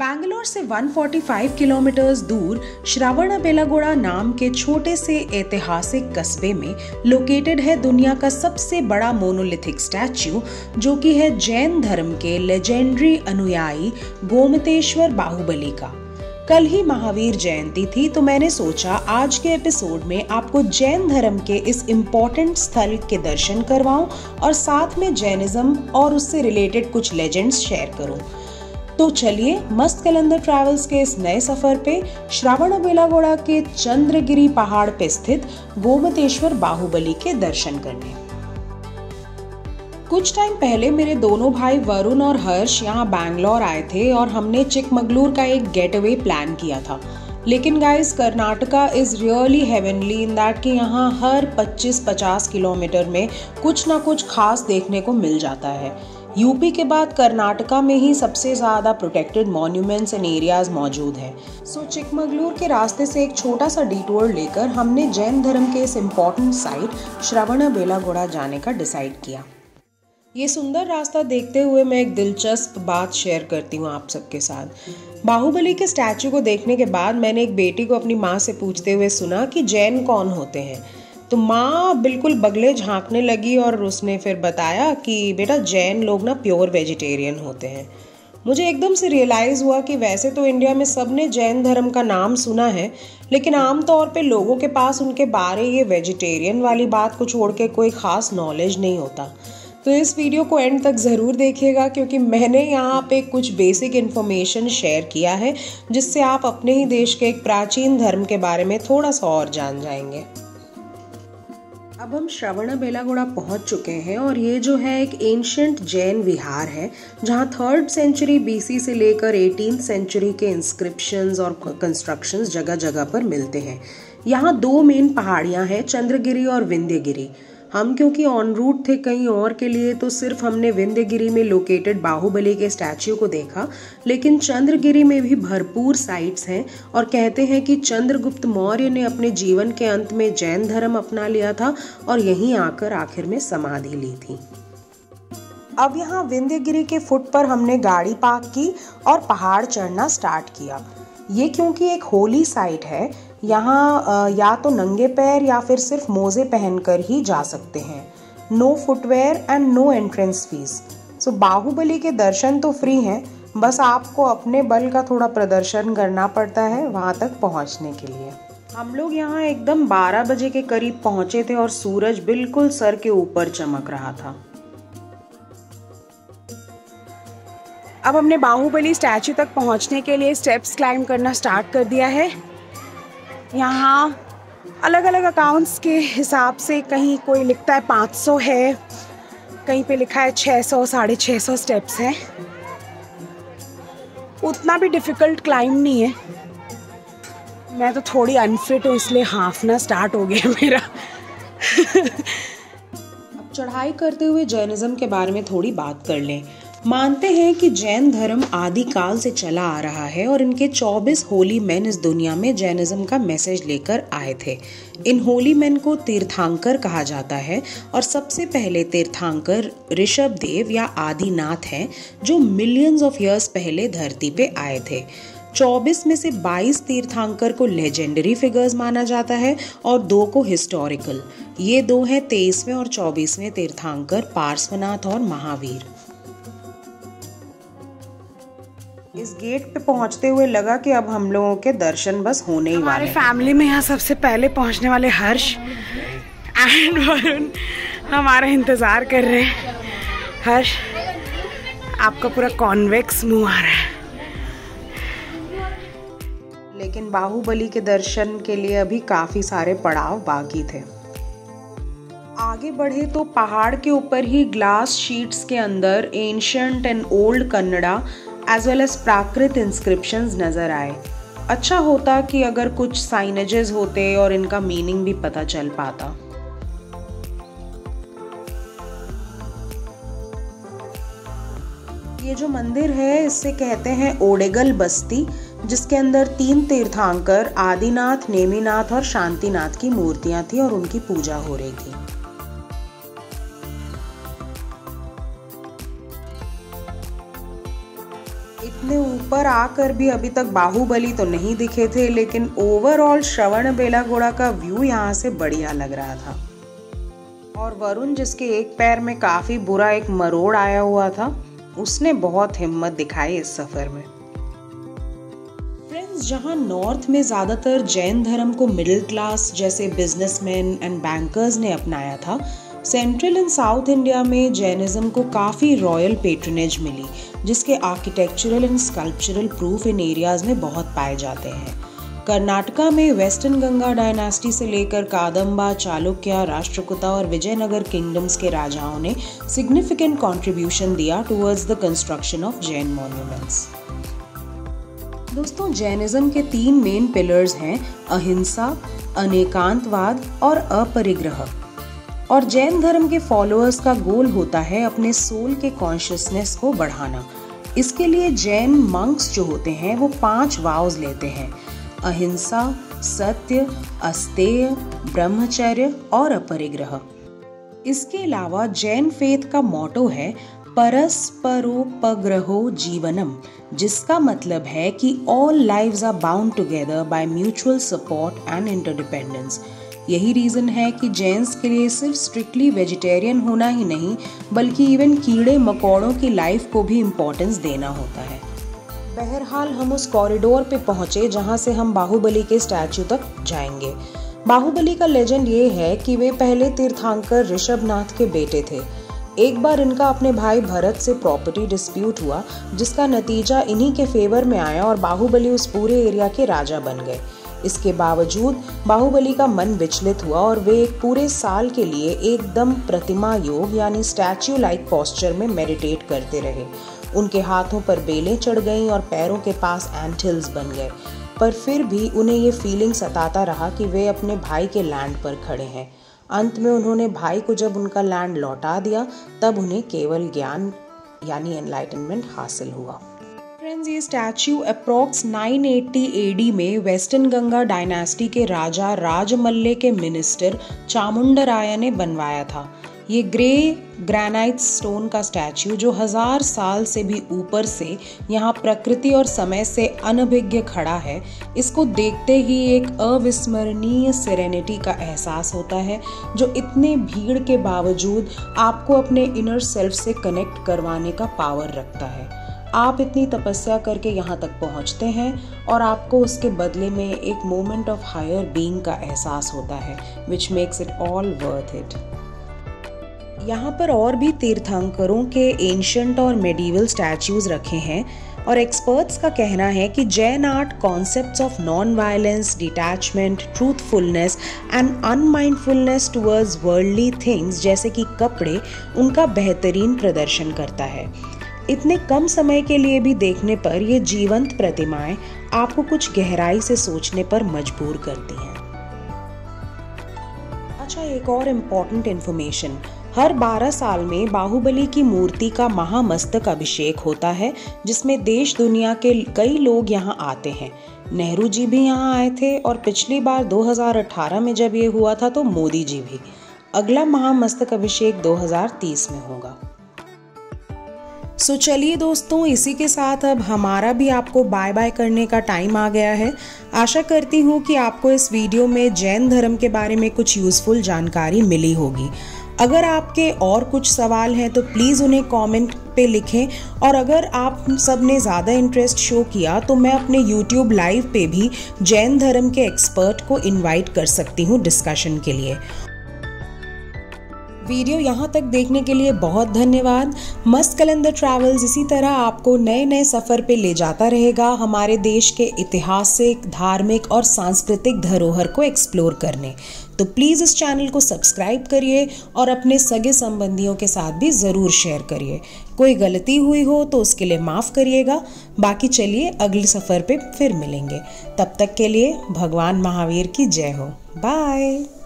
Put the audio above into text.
बैंगलोर से 145 किलोमीटर दूर श्रवणबेलागोला नाम के छोटे से ऐतिहासिक कस्बे में लोकेटेड है दुनिया का सबसे बड़ा मोनोलिथिक स्टैच्यू, जो कि है जैन धर्म के लेजेंडरी अनुयायी गोमतेश्वर बाहुबली का। कल ही महावीर जयंती थी, तो मैंने सोचा आज के एपिसोड में आपको जैन धर्म के इस इम्पोर्टेंट स्थल के दर्शन करवाऊं और साथ में जैनिज्म और उससे रिलेटेड कुछ लेजेंड्स शेयर करूं। तो चलिए मस्त कलंदर ट्रैवल्स के इस नए सफर पे श्रवणबेलागोला के चंद्रगिरी पहाड़ पे स्थित गोमतेश्वर बाहुबली के दर्शन करने। कुछ टाइम पहले मेरे दोनों भाई वरुण और हर्ष यहाँ बैंगलोर आए थे और हमने चिकमगलूर का एक गेटअवे प्लान किया था। लेकिन guys, Karnataka is really heavenly in that कि यहाँ हर 25-50 किलोमीटर में कुछ ना कुछ खास देखने को मिल जाता है। यूपी के बाद कर्नाटका में ही सबसे ज़्यादा प्रोटेक्टेड मॉन्यूमेंट्स एंड एरियाज मौजूद हैं। सो चिकमगलूर के रास्ते से एक छोटा सा डिटूर लेकर हमने जैन धर्म के इस इम्पॉर्टेंट साइट श्रवणबेलागोला जाने का डिसाइड किया। ये सुंदर रास्ता देखते हुए मैं एक दिलचस्प बात शेयर करती हूँ आप सबके साथ। बाहुबली के स्टैचू को देखने के बाद मैंने एक बेटी को अपनी माँ से पूछते हुए सुना कि जैन कौन होते हैं, तो माँ बिल्कुल बगले झांकने लगी और उसने फिर बताया कि बेटा जैन लोग ना प्योर वेजिटेरियन होते हैं। मुझे एकदम से रियलाइज़ हुआ कि वैसे तो इंडिया में सबने जैन धर्म का नाम सुना है, लेकिन आमतौर पे लोगों के पास उनके बारे ये वेजिटेरियन वाली बात को छोड़ के कोई ख़ास नॉलेज नहीं होता। तो इस वीडियो को एंड तक ज़रूर देखिएगा, क्योंकि मैंने यहाँ पे कुछ बेसिक इन्फॉर्मेशन शेयर किया है जिससे आप अपने ही देश के एक प्राचीन धर्म के बारे में थोड़ा सा और जान जाएंगे। अब हम श्रवणबेलागोला पहुंच चुके हैं और ये जो है एक एंशिएंट जैन विहार है, जहां 3rd सेंचुरी BC से लेकर 18th सेंचुरी के इंस्क्रिप्शंस और कंस्ट्रक्शंस जगह जगह पर मिलते हैं। यहाँ 2 मेन पहाड़ियाँ हैं, चंद्रगिरी और विंध्यगिरी। हम क्योंकि ऑन रूट थे कहीं और के लिए, तो सिर्फ हमने विंध्यगिरी में लोकेटेड बाहुबली के स्टैच्यू को देखा, लेकिन चंद्रगिरी में भी भरपूर साइट्स हैं और कहते हैं कि चंद्रगुप्त मौर्य ने अपने जीवन के अंत में जैन धर्म अपना लिया था और यहीं आकर आखिर में समाधि ली थी। अब यहाँ विंध्यगिरी के फुट पर हमने गाड़ी पार्क की और पहाड़ चढ़ना स्टार्ट किया। ये क्योंकि एक होली साइट है, यहाँ या तो नंगे पैर या फिर सिर्फ मोजे पहनकर ही जा सकते हैं। No footwear and no entrance fees. So Bahubali के दर्शन तो फ्री हैं, बस आपको अपने बल का थोड़ा प्रदर्शन करना पड़ता है वहाँ तक पहुँचने के लिए। हम लोग यहाँ एकदम 12 बजे के करीब पहुँचे थे और सूरज बिल्कुल सर के ऊपर चमक रहा था। अब हमने बाहुबली स्टैचू तक पहुँचने के लिए स्टेप्स क्लाइंब करना स्टार्ट कर दिया है। यहाँ अलग अलग अकाउंट्स के हिसाब से कहीं कोई लिखता है 500 है, कहीं पे लिखा है 600, 650 स्टेप्स हैं। उतना भी डिफ़िकल्ट क्लाइंब नहीं है। मैं तो थोड़ी अनफिट हूँ, इसलिए हाफना स्टार्ट हो गया मेरा। अब चढ़ाई करते हुए जैनिज्म के बारे में थोड़ी बात कर लें। मानते हैं कि जैन धर्म आदिकाल से चला आ रहा है और इनके 24 होली मैन इस दुनिया में जैनिज्म का मैसेज लेकर आए थे। इन होली मैन को तीर्थंकर कहा जाता है और सबसे पहले तीर्थंकर ऋषभ देव या आदिनाथ हैं, जो मिलियंस ऑफ ईयर्स पहले धरती पे आए थे। 24 में से 22 तीर्थंकर को लेजेंडरी फिगर्स माना जाता है और 2 को हिस्टोरिकल। ये 2 हैं 23वें और 24वें तीर्थंकर, पार्श्वनाथ और महावीर। इस गेट पे पहुंचते हुए लगा कि अब हम लोगों के दर्शन बस होने ही वाले हैं। फैमिली में यहाँ सबसे पहले पहुंचने वाले हर्ष एंड वरुण हमारा इंतजार कर रहे हैं। हर्ष, आपका पूरा कॉन्वेक्स मुंह आ रहा है। लेकिन बाहुबली के दर्शन के लिए अभी काफी सारे पड़ाव बाकी थे। आगे बढ़े तो पहाड़ के ऊपर ही ग्लास शीट्स के अंदर ancient and old Kannada as well as Prakrit inscriptions नजर आए। अच्छा होता कि अगर कुछ साइनेजेस होते और इनका मीनिंग भी पता चल पाता। ये जो मंदिर है इससे कहते हैं ओडेगल बस्ती, जिसके अंदर 3 तीर्थंकर आदिनाथ, नेमिनाथ और शांतिनाथ की मूर्तियां थी और उनकी पूजा हो रही थी। इतने ऊपर आकर भी अभी तक बाहुबली तो नहीं दिखे थे, लेकिन ओवरऑल श्रवणबेलागोला का व्यू यहाँ से बढ़िया लग रहा था। और वरुण, जिसके एक पैर में काफी बुरा एक मरोड़ आया हुआ था, उसने बहुत हिम्मत दिखाई इस सफर में। फ्रेंड्स, जहां नॉर्थ में ज्यादातर जैन धर्म को मिडिल क्लास जैसे बिजनेसमैन एंड बैंकर्स ने अपनाया था, सेंट्रल एंड साउथ इंडिया में जैनिज्म को काफ़ी रॉयल पेट्रनेज मिली, जिसके architectural and sculptural proof in areas में बहुत पाए जाते हैं। कर्नाटका में वेस्टर्न गंगा डायनास्टी से लेकर कादम्बा, चालुक्य, राष्ट्रकूटा और विजयनगर किंगडम्स के राजाओं ने सिग्निफिकेंट कंट्रीब्यूशन दिया towards the construction of Jain monuments. दोस्तों, जैनिज्म के 3 मेन पिलर्स हैं अहिंसा, अनेकांतवाद और अपरिग्रह। और जैन धर्म के फॉलोअर्स का गोल होता है अपने सोल के कॉन्शियसनेस को बढ़ाना। इसके लिए जैन मंक्स जो होते हैं वो 5 वाव्स लेते हैं: अहिंसा, सत्य, अस्तेय, ब्रह्मचर्य और अपरिग्रह। इसके अलावा जैन फेथ का मोटो है परस्परोपग्रहो जीवनम, जिसका मतलब है कि all lives are bound together by mutual support and interdependence. यही रीजन है कि जैन्स के लिए सिर्फ स्ट्रिक्टली वेजिटेरियन होना ही नहीं, बल्कि इवन कीड़े मकोड़ों की लाइफ को भी इम्पोर्टेंस देना होता है। बहरहाल हम उस कॉरिडोर पे पहुंचे जहां से हम बाहुबली के स्टैचू तक जाएंगे। बाहुबली का लेजेंड ये है कि वे पहले तीर्थंकर ऋषभनाथ के बेटे थे। एक बार इनका अपने भाई भरत से प्रॉपर्टी डिस्प्यूट हुआ, जिसका नतीजा इन्हीं के फेवर में आया और बाहुबली उस पूरे एरिया के राजा बन गए। इसके बावजूद बाहुबली का मन विचलित हुआ और वे एक पूरे साल के लिए एकदम प्रतिमा योग यानी स्टैच्यू लाइक पोस्चर में मेडिटेट करते रहे। उनके हाथों पर बेलें चढ़ गईं और पैरों के पास एंटिल्स बन गए, पर फिर भी उन्हें ये फीलिंग सताता रहा कि वे अपने भाई के लैंड पर खड़े हैं। अंत में उन्होंने भाई को जब उनका लैंड लौटा दिया, तब उन्हें केवल ज्ञान यानी एनलाइटनमेंट हासिल हुआ। फ्रेंड्स, ये स्टैच्यू अप्रॉक्स 980 AD में वेस्टर्न गंगा डायनास्टी के राजा राजमल्ले के मिनिस्टर चामुंडराय ने बनवाया था। ये ग्रे ग्रेनाइट स्टोन का स्टैच्यू जो 1000 साल से भी ऊपर से यहाँ प्रकृति और समय से अनभिज्ञ खड़ा है, इसको देखते ही एक अविस्मरणीय सेरेनिटी का एहसास होता है, जो इतने भीड़ के बावजूद आपको अपने इनर सेल्फ से कनेक्ट करवाने का पावर रखता है। आप इतनी तपस्या करके यहाँ तक पहुँचते हैं और आपको उसके बदले में एक मोमेंट ऑफ हायर बीइंग का एहसास होता है, which makes it all worth it. यहाँ पर और भी तीर्थंकरों के एंशिएंट और मेडिवल स्टैच्यूज रखे हैं और एक्सपर्ट्स का कहना है कि Jain art concepts of non violence, detachment, truthfulness and unmindfulness towards worldly things जैसे कि कपड़े उनका बेहतरीन प्रदर्शन करता है। इतने कम समय के लिए भी देखने पर ये जीवंत प्रतिमाएं आपको कुछ गहराई से सोचने पर मजबूर करती हैं। अच्छा, एक और इम्पॉर्टेंट इन्फॉर्मेशन, हर 12 साल में बाहुबली की मूर्ति का महामस्तक अभिषेक होता है, जिसमें देश दुनिया के कई लोग यहाँ आते हैं। नेहरू जी भी यहाँ आए थे और पिछली बार 2018 में जब ये हुआ था तो मोदी जी भी। अगला महामस्तक अभिषेक 2030 में होगा। चलिए दोस्तों, इसी के साथ अब हमारा भी आपको बाय बाय करने का टाइम आ गया है। आशा करती हूँ कि आपको इस वीडियो में जैन धर्म के बारे में कुछ यूजफुल जानकारी मिली होगी। अगर आपके और कुछ सवाल हैं तो प्लीज़ उन्हें कमेंट पे लिखें, और अगर आप सब ने ज़्यादा इंटरेस्ट शो किया तो मैं अपने YouTube लाइव पे भी जैन धर्म के एक्सपर्ट को इनवाइट कर सकती हूँ डिस्कशन के लिए। वीडियो यहाँ तक देखने के लिए बहुत धन्यवाद। मस्त कैलेंडर ट्रैवल्स इसी तरह आपको नए नए सफ़र पे ले जाता रहेगा हमारे देश के ऐतिहासिक, धार्मिक और सांस्कृतिक धरोहर को एक्सप्लोर करने। तो प्लीज़ इस चैनल को सब्सक्राइब करिए और अपने सगे संबंधियों के साथ भी ज़रूर शेयर करिए। कोई गलती हुई हो तो उसके लिए माफ़ करिएगा। बाकी चलिए अगले सफ़र पे फिर मिलेंगे। तब तक के लिए भगवान महावीर की जय हो। बाय।